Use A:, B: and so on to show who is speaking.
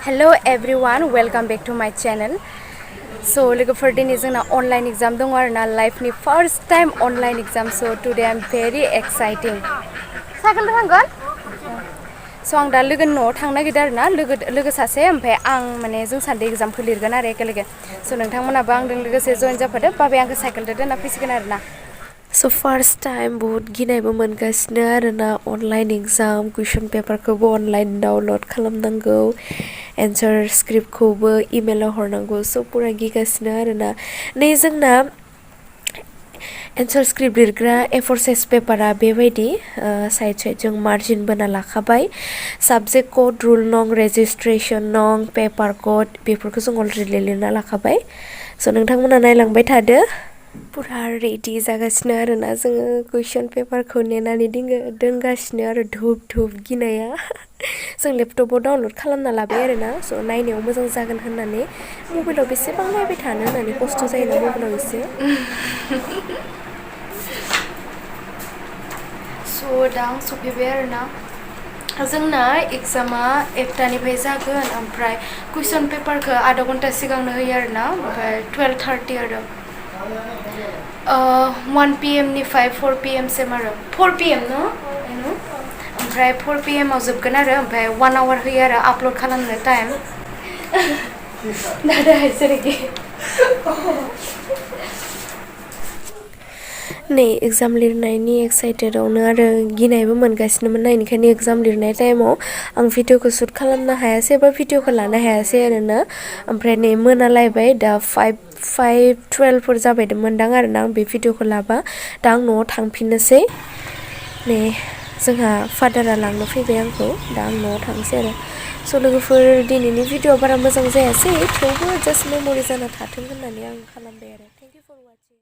A: Hello everyone, welcome back to my channel. So लोगोफोर दिनै जोंना अनलाइन एग्जाम दङ आरोना लाइफनि first time online exam so today I'm very exciting. Cycle थांगोन? So आं दा लोगोनि न'आव थांनो नागिरदों आरोना लोगो सासे ओमफ्राय आं माने जों सानैदों एग्जामखौ लिरगोन आरो एखेलगे. So नोंथांमोनाबो आंजों लोगोसे जइन जाफादो बाबाया आंखौ साइकेलजों दोनना फैसिगोन आरोना. So first time बहुत गिनायबो मोनगासिनो आरोना अनलाइन एग्जाम कुइसन पेपारखौबो अनलाइन डाउनलड खालामनांगौ एन्सार स्क्रिप्टखौबो इमेलाव हरनांगौ स' पुरा गिगासिनो आरोना नै जोंना एन्सार स्क्रिप्ट लिरग्रा A4 साइज पेपारा बेबायदि साइड जों मार्जिन बोना लाखाबाय साबजेक्ट कड रुल नं रेजिस्ट्रेसन नं पेपार कड बेफोरखौ जों अलरेडि लिरना लाखाबाय स' नोंथांमोना नायलांबाय थादो पुरा रेडि जागासिनो आरोना जोङो कुइसन पेपारखौ नेनानै दोनगासिनो आरो धुप गिनाया जों लेपटपाव डाउनलड खालामना लाबाय आरोना स' नायनायाव मोजां जागोन होननानै मबाइलाव बेसेबां नायबाय थानो होननानै खस्थ' जायोना मबाइलाव एसे स' दा आं सफैबाय आरोना जोंना एग्जामा 1टानिफ्राय जागोन ओमफ्राय कुइसन पेपारखौ आधा घन्टा सिगांनो होयो आरोना ओमफ्राय 12:30 आरो 1 PM निफ्राय 4 PM सिम आरो 4 PM न' ओमफ्राय 4 PM आव जोबगोन आरो ओमफ्राय 1 आवर होयो आरो आपल'ड खालामनो टाइम दादा जेरैखि नै एग्जाम लिरनायनि एक्साइटेडआवनो आरो गिनायबो मोनगासिनोमोन ना बेनिखायनो एग्जाम लिरनाय टाइमाव आं भिडिअखौ शुट खालामनो हायासै एबा भिडिअखौ लानो हायासै आरोना ओमफ्राय नै मोनालायबाय दा 5:12 जाबायमोनदां आरोना आं बे भिडिअखौ लाबा दा आं न'आव थांफिननोसै नै जोंहा फादारा लांनो फैबाय आंखौ दा आं न'आव थांसै आरो स' लोगोफोर दिनैनि भिडिअआ बारा मोजां जायासै थेवबो जास्ट मेम'रि जाना थाथों होननानै आं खालामबाय आरो थेंक इउ फर वाचिं